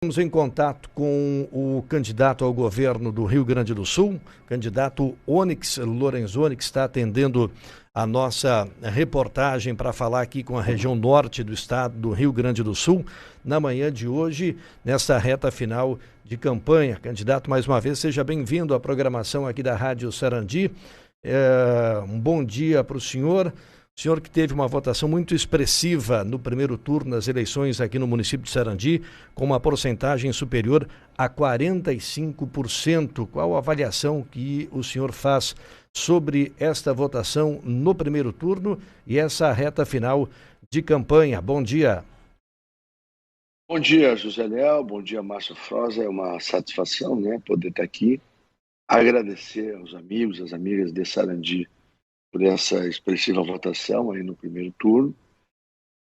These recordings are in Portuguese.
Estamos em contato com o candidato ao governo do Rio Grande do Sul, candidato Onyx Lorenzoni, que está atendendo a nossa reportagem para falar aqui com a região norte do estado do Rio Grande do Sul, na manhã de hoje, nessa reta final de campanha. Candidato, mais uma vez, seja bem-vindo à programação aqui da Rádio Sarandi. Um bom dia para o senhor. O senhor que teve uma votação muito expressiva no primeiro turno das eleições aqui no município de Sarandi, com uma porcentagem superior a 45%. Qual a avaliação que o senhor faz sobre esta votação no primeiro turno e essa reta final de campanha? Bom dia. Bom dia, José Léo. Bom dia, Márcio Froza. É uma satisfação, poder estar aqui. Agradecer aos amigos, às amigas de Sarandi por essa expressiva votação aí no primeiro turno.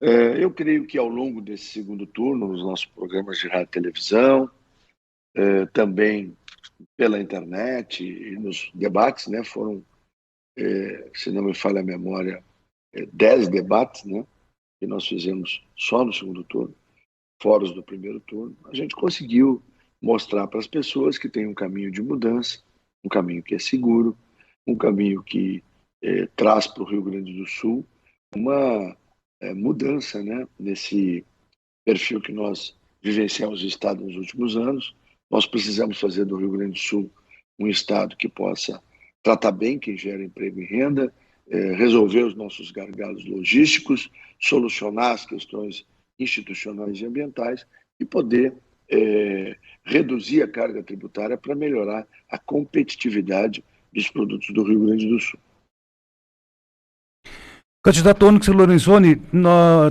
Eu creio que ao longo desse segundo turno, nos nossos programas de rádio e televisão, também pela internet e nos debates, foram, se não me falha a memória, 10 debates, que nós fizemos só no segundo turno, fora os do primeiro turno. A gente conseguiu mostrar para as pessoas que tem um caminho de mudança, um caminho que é seguro, um caminho que traz para o Rio Grande do Sul uma mudança nesse perfil que nós vivenciamos no estado nos últimos anos. Nós precisamos fazer do Rio Grande do Sul um estado que possa tratar bem quem gera emprego e renda, resolver os nossos gargalos logísticos, solucionar as questões institucionais e ambientais e poder reduzir a carga tributária para melhorar a competitividade dos produtos do Rio Grande do Sul. Candidato Onyx Lorenzoni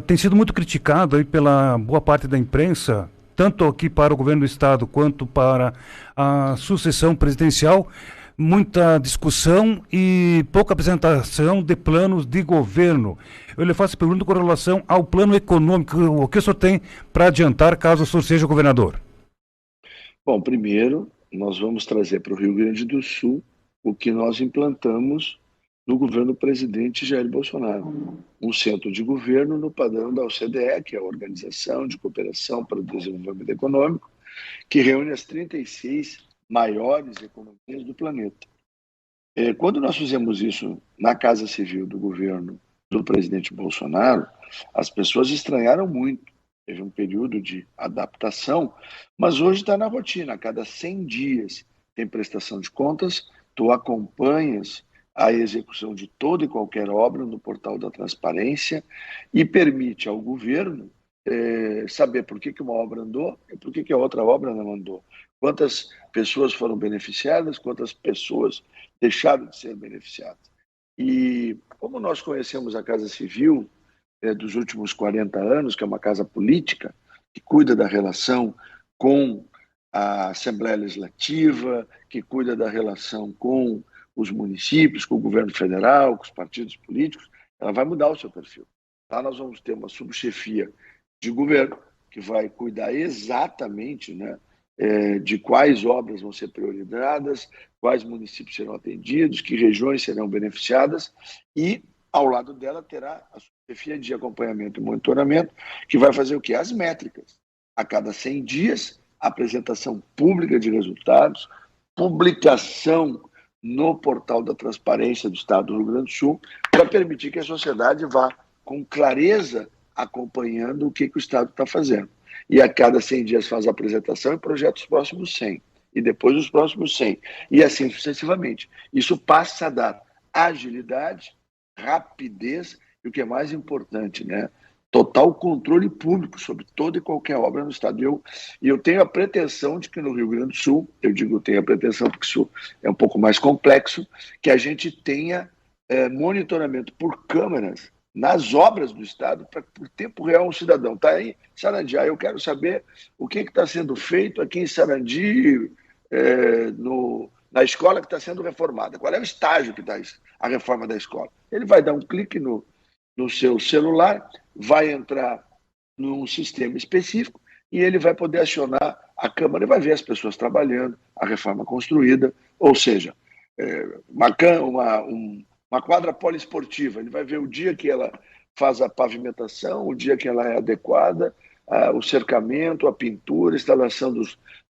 tem sido muito criticado aí pela boa parte da imprensa, tanto aqui para o governo do estado quanto para a sucessão presidencial. Muita discussão e pouca apresentação de planos de governo. Eu lhe faço pergunta com relação ao plano econômico. O que o senhor tem para adiantar caso o senhor seja governador? Bom, primeiro, nós vamos trazer para o Rio Grande do Sul o que nós implantamos no governo do presidente Jair Bolsonaro. Um centro de governo no padrão da OCDE, que é a Organização de Cooperação para o Desenvolvimento Econômico, que reúne as 36 maiores economias do planeta. Quando nós fizemos isso na Casa Civil do governo do presidente Bolsonaro, as pessoas estranharam muito. Teve um período de adaptação, mas hoje está na rotina. A cada 100 dias tem prestação de contas, tu acompanhas a execução de toda e qualquer obra no portal da transparência e permite ao governo saber por que uma obra andou e por que a outra obra não andou. Quantas pessoas foram beneficiadas, quantas pessoas deixaram de ser beneficiadas. E como nós conhecemos a Casa Civil dos últimos 40 anos, que é uma casa política, que cuida da relação com a Assembleia Legislativa, que cuida da relação com os municípios, com o governo federal, com os partidos políticos, ela vai mudar o seu perfil. Lá nós vamos ter uma subchefia de governo que vai cuidar exatamente de quais obras vão ser priorizadas, quais municípios serão atendidos, que regiões serão beneficiadas e, ao lado dela, terá a subchefia de acompanhamento e monitoramento, que vai fazer o quê? As métricas. A cada 100 dias, apresentação pública de resultados, publicação no portal da transparência do Estado do Rio Grande do Sul, para permitir que a sociedade vá com clareza acompanhando o que o Estado está fazendo. E a cada 100 dias faz a apresentação e projeta os próximos 100, e depois os próximos 100, e assim sucessivamente. Isso passa a dar agilidade, rapidez e o que é mais importante, total controle público sobre toda e qualquer obra no Estado. E eu tenho a pretensão de que no Rio Grande do Sul, eu tenho a pretensão porque isso é um pouco mais complexo, que a gente tenha monitoramento por câmeras nas obras do Estado, para por tempo real um cidadão está aí, Sarandi, eu quero saber o que está sendo feito aqui em Sarandi, na escola que está sendo reformada, qual é o estágio que está a reforma da escola. Ele vai dar um clique no seu celular, vai entrar num sistema específico e ele vai poder acionar a Câmara e vai ver as pessoas trabalhando, a reforma construída, ou seja, uma quadra poliesportiva, ele vai ver o dia que ela faz a pavimentação, o dia que ela é adequada, o cercamento, a pintura, a instalação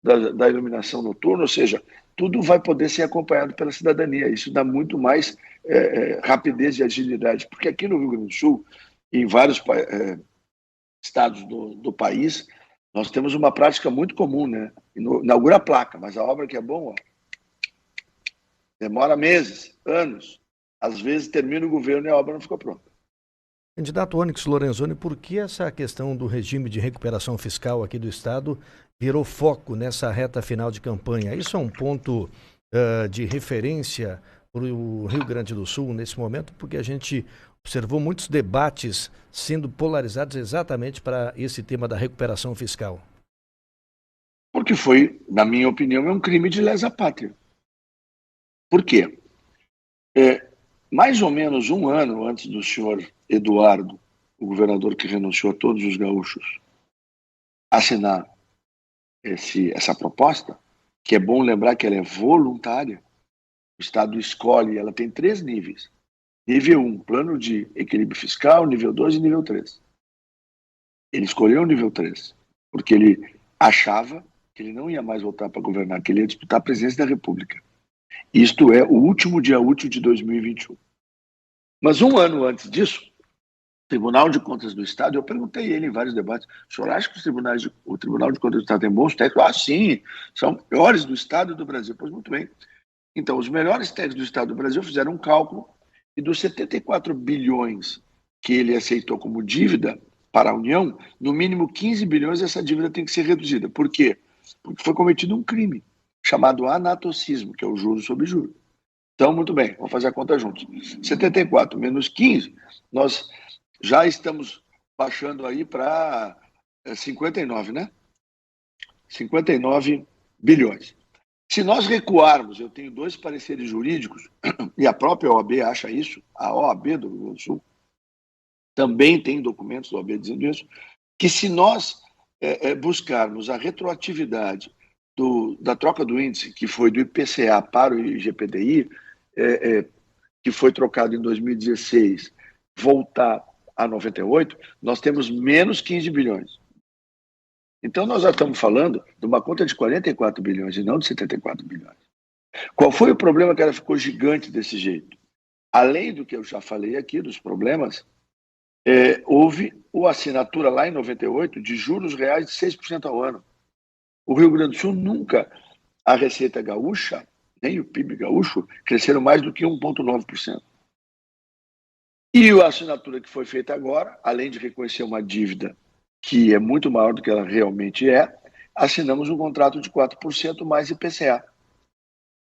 da iluminação noturna, ou seja, tudo vai poder ser acompanhado pela cidadania. Isso dá muito mais rapidez e agilidade, porque aqui no Rio Grande do Sul, em vários estados do país, nós temos uma prática muito comum, né? Inaugura a placa, mas a obra que é boa, demora meses, anos. Às vezes termina o governo e a obra não ficou pronta. Candidato Onyx Lorenzoni, por que essa questão do regime de recuperação fiscal aqui do Estado virou foco nessa reta final de campanha? Isso é um ponto de referência para o Rio Grande do Sul nesse momento, porque a gente observou muitos debates sendo polarizados exatamente para esse tema da recuperação fiscal. Porque foi, na minha opinião, é um crime de lesa pátria. Por quê? Mais ou menos um ano antes do senhor Eduardo, o governador que renunciou a todos os gaúchos, assinar essa proposta, que é bom lembrar que ela é voluntária, o Estado escolhe, ela tem 3 níveis. Nível 1, plano de equilíbrio fiscal, nível 2 e nível 3. Ele escolheu o nível 3, porque ele achava que ele não ia mais voltar para governar, que ele ia disputar a presidência da República. Isto é o último dia útil de 2021. Mas um ano antes disso, o Tribunal de Contas do Estado, eu perguntei a ele em vários debates, o senhor acha que o Tribunal de Contas do Estado tem bons técnicos? Ah, sim, são melhores do Estado e do Brasil. Pois muito bem. Então, os melhores técnicos do Estado do Brasil fizeram um cálculo e dos 74 bilhões que ele aceitou como dívida para a União, no mínimo 15 bilhões essa dívida tem que ser reduzida. Por quê? Porque foi cometido um crime chamado anatocismo, que é o juros sobre juros. Então, muito bem, vamos fazer a conta juntos. 74 menos 15, nós já estamos baixando aí para 59, né? 59 bilhões. Se nós recuarmos, eu tenho 2 pareceres jurídicos, e a própria OAB acha isso, a OAB do Rio Grande do Sul também tem documentos da OAB dizendo isso, que se nós buscarmos a retroatividade da troca do índice, que foi do IPCA para o IGPDI, que foi trocado em 2016, voltar a 98, nós temos menos 15 bilhões. Então, nós já estamos falando de uma conta de 44 bilhões e não de 74 bilhões. Qual foi o problema que ela ficou gigante desse jeito? Além do que eu já falei aqui, dos problemas, houve a assinatura lá em 98 de juros reais de 6% ao ano. O Rio Grande do Sul nunca, a receita gaúcha, nem o PIB gaúcho, cresceram mais do que 1,9%. E a assinatura que foi feita agora, além de reconhecer uma dívida que é muito maior do que ela realmente é, assinamos um contrato de 4% mais IPCA.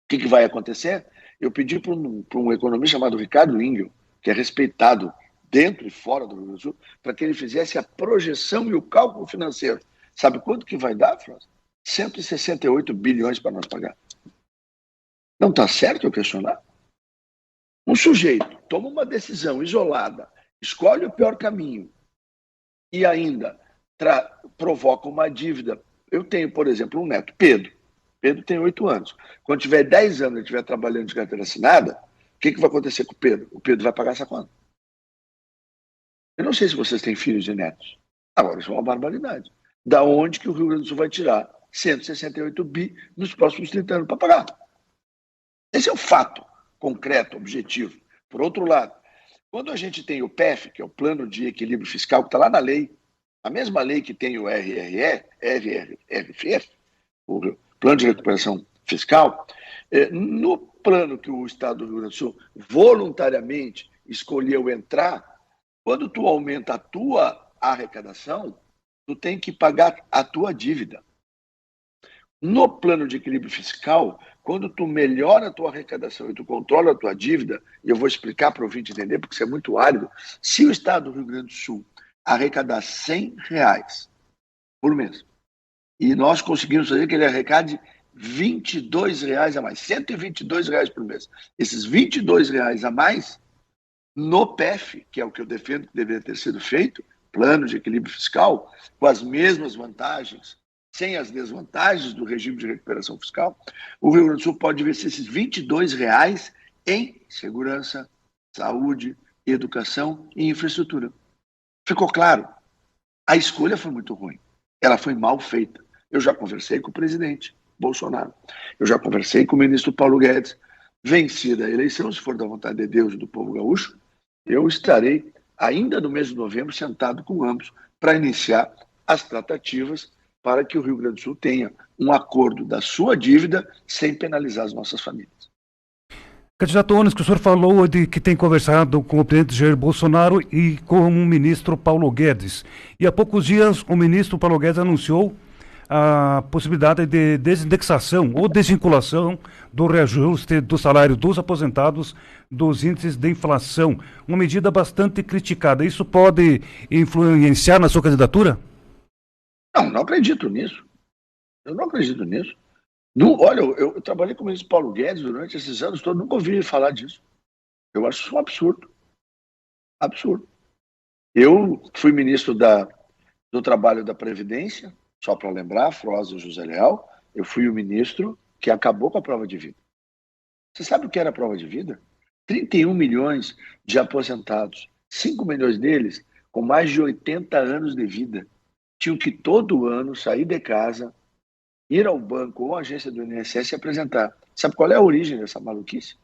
O que vai acontecer? Eu pedi para um economista chamado Ricardo Ingel, que é respeitado dentro e fora do Rio Grande do Sul, para que ele fizesse a projeção e o cálculo financeiro. Sabe quanto que vai dar, França? 168 bilhões para nós pagar. Não está certo eu questionar? Um sujeito toma uma decisão isolada, escolhe o pior caminho e ainda provoca uma dívida. Eu tenho, por exemplo, um neto, Pedro. Pedro tem 8 anos. Quando tiver 10 anos e estiver trabalhando de carteira assinada, o que vai acontecer com o Pedro? O Pedro vai pagar essa conta. Eu não sei se vocês têm filhos e netos. Agora, isso é uma barbaridade. Da onde que o Rio Grande do Sul vai tirar 168 bi nos próximos 30 anos para pagar? Esse é o fato concreto, objetivo. Por outro lado, quando a gente tem o PEF, que é o Plano de Equilíbrio Fiscal, que está lá na lei, a mesma lei que tem o RRF, o Plano de Recuperação Fiscal, no plano que o Estado do Rio Grande do Sul voluntariamente escolheu entrar, quando tu aumenta a tua arrecadação, tu tem que pagar a tua dívida. No plano de equilíbrio fiscal, quando tu melhora a tua arrecadação e tu controla a tua dívida, e eu vou explicar para o ouvinte entender, porque isso é muito árido, se o Estado do Rio Grande do Sul arrecadar R$100 por mês, e nós conseguimos fazer que ele arrecade R$22 a mais, R$122 por mês. Esses R$22 a mais, no PEF, que é o que eu defendo que deveria ter sido feito, plano de equilíbrio fiscal, com as mesmas vantagens, sem as desvantagens do regime de recuperação fiscal, o Rio Grande do Sul pode investir esses R$22 em segurança, saúde, educação e infraestrutura. Ficou claro? A escolha foi muito ruim. Ela foi mal feita. Eu já conversei com o presidente Bolsonaro. Eu já conversei com o ministro Paulo Guedes. Vencida a eleição, se for da vontade de Deus e do povo gaúcho, eu estarei, ainda no mês de novembro, sentado com ambos para iniciar as tratativas para que o Rio Grande do Sul tenha um acordo da sua dívida sem penalizar as nossas famílias. Candidato Onyx, que o senhor falou de que tem conversado com o presidente Jair Bolsonaro e com o ministro Paulo Guedes. E há poucos dias o ministro Paulo Guedes anunciou a possibilidade de desindexação ou desvinculação do reajuste do salário dos aposentados dos índices de inflação. Uma medida bastante criticada. Isso pode influenciar na sua candidatura? Não acredito nisso. Eu não acredito nisso. Não, olha, eu trabalhei com o ministro Paulo Guedes durante esses anos todos, nunca ouvi falar disso. Eu acho isso um absurdo. Absurdo. Eu fui ministro do Trabalho e da Previdência, só para lembrar, Froza e José Leal, eu fui o ministro que acabou com a prova de vida. Você sabe o que era a prova de vida? 31 milhões de aposentados, 5 milhões deles com mais de 80 anos de vida, tinham que todo ano sair de casa, ir ao banco ou à agência do INSS e apresentar. Sabe qual é a origem dessa maluquice?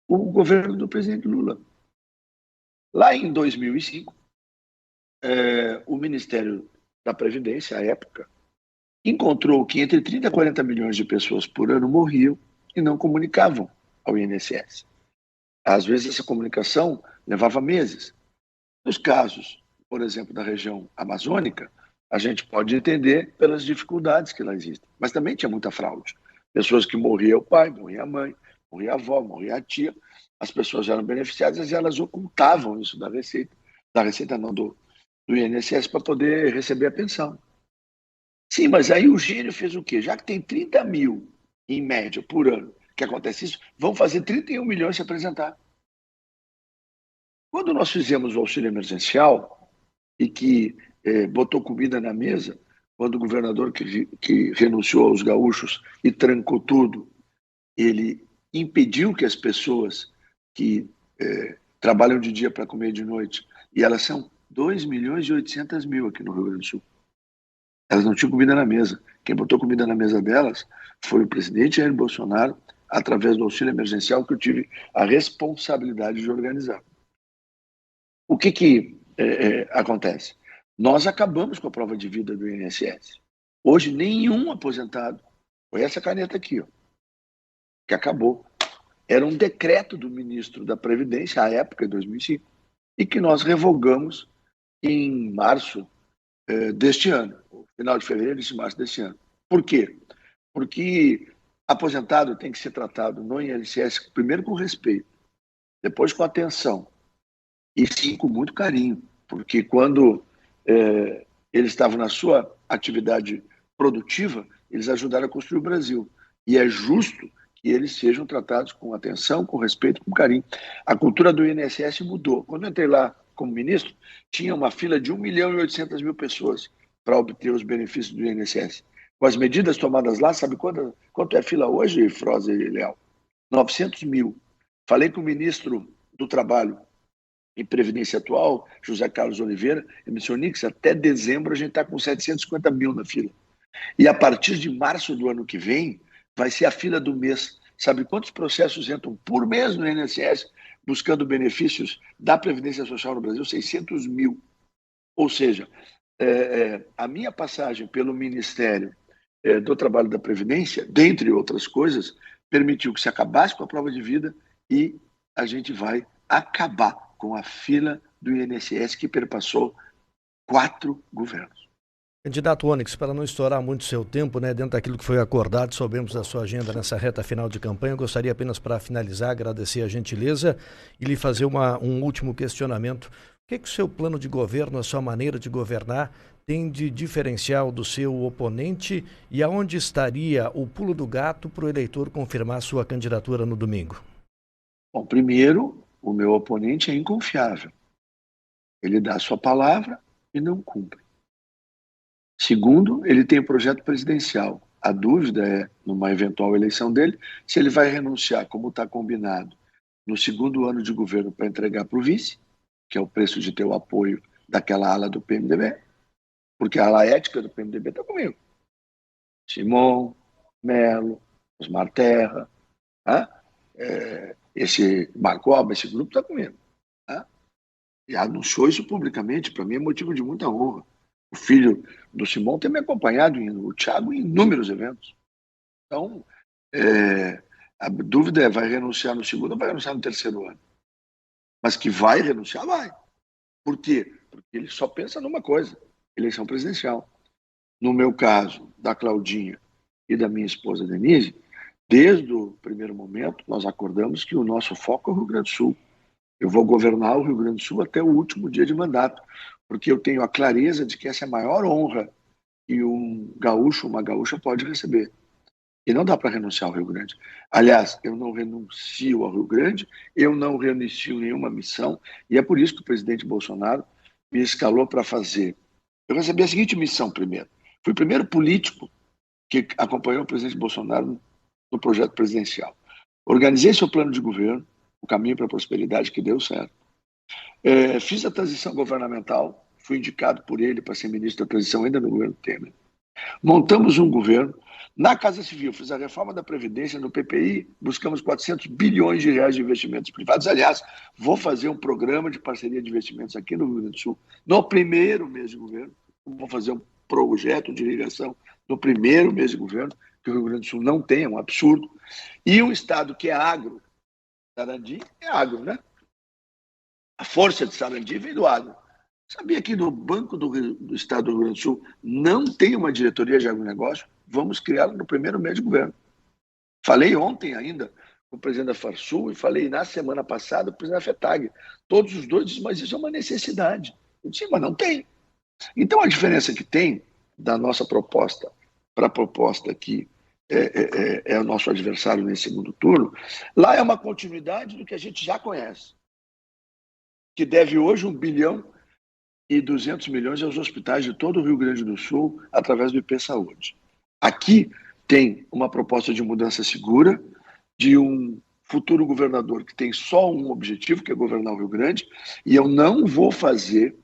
O governo do presidente Lula. Lá em 2005, o Ministério da Previdência, à época, encontrou que entre 30 e 40 milhões de pessoas por ano morriam e não comunicavam ao INSS. Às vezes essa comunicação levava meses. Nos casos, por exemplo, da região amazônica, a gente pode entender pelas dificuldades que lá existem. Mas também tinha muita fraude. Pessoas que morria o pai, morria a mãe, morria a avó, morria a tia. As pessoas eram beneficiadas e elas ocultavam isso da Receita não, do INSS para poder receber a pensão. Sim, mas aí o gênio fez o quê? Já que tem 30 mil, em média, por ano, que acontece isso, vão fazer 31 milhões se apresentar. Quando nós fizemos o auxílio emergencial e que botou comida na mesa, quando o governador que renunciou aos gaúchos e trancou tudo, ele impediu que as pessoas que trabalham de dia para comer de noite, e elas são 2 milhões e 800 mil aqui no Rio Grande do Sul. Elas não tinham comida na mesa. Quem botou comida na mesa delas foi o presidente Jair Bolsonaro, através do auxílio emergencial que eu tive a responsabilidade de organizar. O que acontece? Nós acabamos com a prova de vida do INSS. Hoje, nenhum aposentado, foi essa caneta aqui, ó, que acabou. Era um decreto do ministro da Previdência, à época, em 2005, e que nós revogamos em março deste ano, final de fevereiro e março deste ano. Por quê? Porque aposentado tem que ser tratado no INSS, primeiro com respeito, depois com atenção, e sim com muito carinho, porque quando eles estavam na sua atividade produtiva, eles ajudaram a construir o Brasil. E é justo que eles sejam tratados com atenção, com respeito, com carinho. A cultura do INSS mudou. Quando eu entrei lá como ministro, tinha uma fila de 1 milhão e 800 mil pessoas para obter os benefícios do INSS. Com as medidas tomadas lá, sabe quanto é a fila hoje, Froza e Leal? 900 mil. Falei com o ministro do Trabalho e Previdência atual, José Carlos Oliveira, e me disse: Onyx, até dezembro a gente está com 750 mil na fila. E a partir de março do ano que vem, vai ser a fila do mês. Sabe quantos processos entram por mês no INSS buscando benefícios da Previdência Social no Brasil? 600 mil. Ou seja, a minha passagem pelo Ministério do Trabalho e da Previdência, dentre outras coisas, permitiu que se acabasse com a prova de vida e a gente vai acabar com a fila do INSS que perpassou 4 governos. Candidato Onyx, para não estourar muito seu tempo, né, dentro daquilo que foi acordado, soubemos da sua agenda nessa reta final de campanha, eu gostaria apenas, para finalizar, agradecer a gentileza e lhe fazer um último questionamento. O que o seu plano de governo, a sua maneira de governar, tem de diferencial do seu oponente e aonde estaria o pulo do gato para o eleitor confirmar sua candidatura no domingo? Bom, primeiro, o meu oponente é inconfiável. Ele dá a sua palavra e não cumpre. Segundo, ele tem o projeto presidencial. A dúvida é, numa eventual eleição dele, se ele vai renunciar, como está combinado, no segundo ano de governo para entregar para o vice, que é o preço de ter o apoio daquela ala do PMDB, porque a ala ética do PMDB está comigo. Simão, Melo, Osmar Terra, esse Marcoba, esse grupo está comigo. E anunciou isso publicamente, para mim é motivo de muita honra. O filho do Simão tem me acompanhado, o Thiago, em inúmeros eventos. Então, a dúvida é, vai renunciar no segundo ou vai renunciar no terceiro ano? Mas que vai renunciar, vai. Por quê? Porque ele só pensa numa coisa, eleição presidencial. No meu caso, da Claudinha e da minha esposa Denise, desde o primeiro momento, nós acordamos que o nosso foco é o Rio Grande do Sul. Eu vou governar o Rio Grande do Sul até o último dia de mandato, porque eu tenho a clareza de que essa é a maior honra que um gaúcho, uma gaúcha pode receber. E não dá para renunciar ao Rio Grande. Aliás, eu não renuncio ao Rio Grande, eu não renuncio nenhuma missão, e é por isso que o presidente Bolsonaro me escalou para fazer. Eu recebi a seguinte missão primeiro. Fui o primeiro político que acompanhou o presidente Bolsonaro no projeto presidencial. Organizei seu plano de governo, o caminho para a prosperidade, que deu certo. Fiz a transição governamental, fui indicado por ele para ser ministro da transição ainda no governo Temer. Montamos um governo. Na Casa Civil, fiz a reforma da Previdência, no PPI, buscamos 400 bilhões de reais de investimentos privados. Aliás, vou fazer um programa de parceria de investimentos aqui no Rio Grande do Sul, no primeiro mês de governo. Vou fazer um projeto de irrigação no primeiro mês de governo, que o Rio Grande do Sul não tem, é um absurdo. E um estado que é agro, Sarandi é agro, né? A força de Sarandi vem do agro. Sabia que no Banco do Estado do Rio Grande do Sul não tem uma diretoria de agronegócio? Vamos criá-la no primeiro mês de governo. Falei ontem ainda com o presidente da Farsul e falei na semana passada com o presidente da FETAG. Todos os dois dizem, mas isso é uma necessidade. Eu disse, mas não tem. Então a diferença que tem da nossa proposta para a proposta que é o nosso adversário nesse segundo turno, lá é uma continuidade do que a gente já conhece, que deve hoje 1 bilhão e 200 milhões aos hospitais de todo o Rio Grande do Sul através do IP Saúde. Aqui tem uma proposta de mudança segura, de um futuro governador que tem só um objetivo, que é governar o Rio Grande, e eu não vou fazer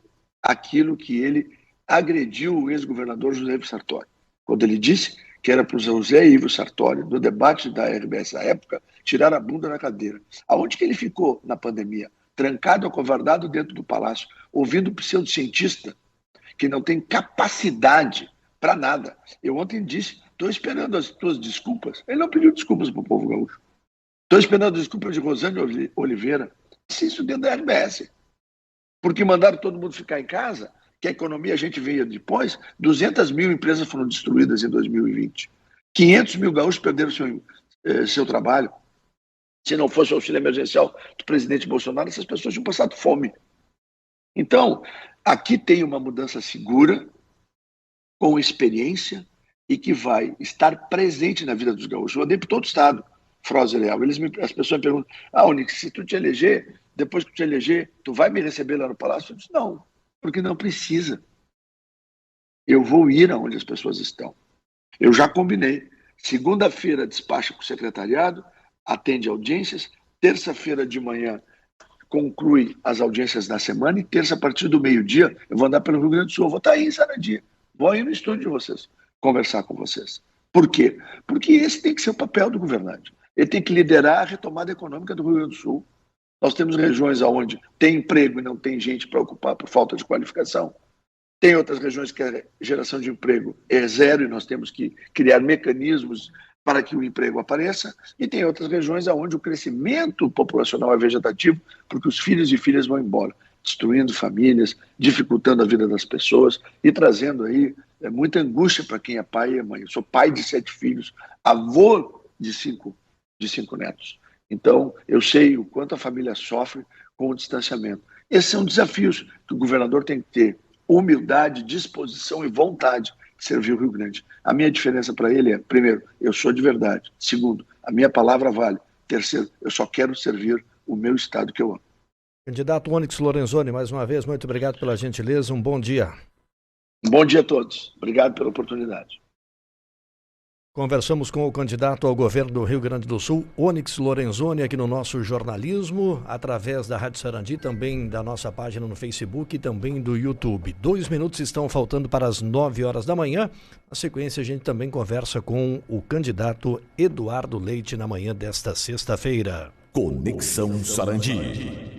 aquilo que ele agrediu o ex-governador José Ivo Sartori, quando ele disse que era para o José Ivo Sartori, no debate da RBS à época, tirar a bunda da cadeira. Aonde que ele ficou na pandemia? Trancado, acovardado dentro do palácio, ouvindo o pseudocientista que não tem capacidade para nada. Eu ontem disse, estou esperando as tuas desculpas. Ele não pediu desculpas para o povo gaúcho. Estou esperando as desculpas de Rosane Oliveira. Disse isso dentro da RBS. Porque mandaram todo mundo ficar em casa, que a economia a gente veio depois, 200 mil empresas foram destruídas em 2020. 500 mil gaúchos perderam seu trabalho. Se não fosse o auxílio emergencial do presidente Bolsonaro, essas pessoas tinham passado fome. Então, aqui tem uma mudança segura, com experiência e que vai estar presente na vida dos gaúchos. Eu andei por todo o estado, Froze Leal. As pessoas me perguntam, Onix, se tu te eleger, depois que tu te eleger, tu vai me receber lá no Palácio? Eu disse, não, porque não precisa. Eu vou ir aonde as pessoas estão. Eu já combinei. Segunda-feira despacha com o secretariado, atende audiências, terça-feira de manhã conclui as audiências da semana e terça, a partir do meio-dia, eu vou andar pelo Rio Grande do Sul, eu vou estar aí em Sarandi, vou aí no estúdio de vocês, conversar com vocês. Por quê? Porque esse tem que ser o papel do governante. Ele tem que liderar a retomada econômica do Rio Grande do Sul. Nós temos regiões onde tem emprego e não tem gente para ocupar por falta de qualificação. Tem outras regiões que a geração de emprego é zero e nós temos que criar mecanismos para que o emprego apareça, e tem outras regiões onde o crescimento populacional é vegetativo, porque os filhos e filhas vão embora, destruindo famílias, dificultando a vida das pessoas e trazendo aí muita angústia para quem é pai e mãe. Eu sou pai de 7 filhos, avô de 5 netos. Então, eu sei o quanto a família sofre com o distanciamento. Esses são desafios que o governador tem que ter humildade, disposição e vontade de servir o Rio Grande. A minha diferença para ele é, primeiro, eu sou de verdade. Segundo, a minha palavra vale. Terceiro, eu só quero servir o meu estado que eu amo. Candidato Onyx Lorenzoni, mais uma vez, muito obrigado pela gentileza, um bom dia. Um bom dia a todos. Obrigado pela oportunidade. Conversamos com o candidato ao governo do Rio Grande do Sul, Onyx Lorenzoni, aqui no nosso jornalismo, através da Rádio Sarandi, também da nossa página no Facebook e também do YouTube. 2 minutos estão faltando para as 9 horas da manhã. Na sequência, a gente também conversa com o candidato Eduardo Leite na manhã desta sexta-feira. Conexão Sarandi.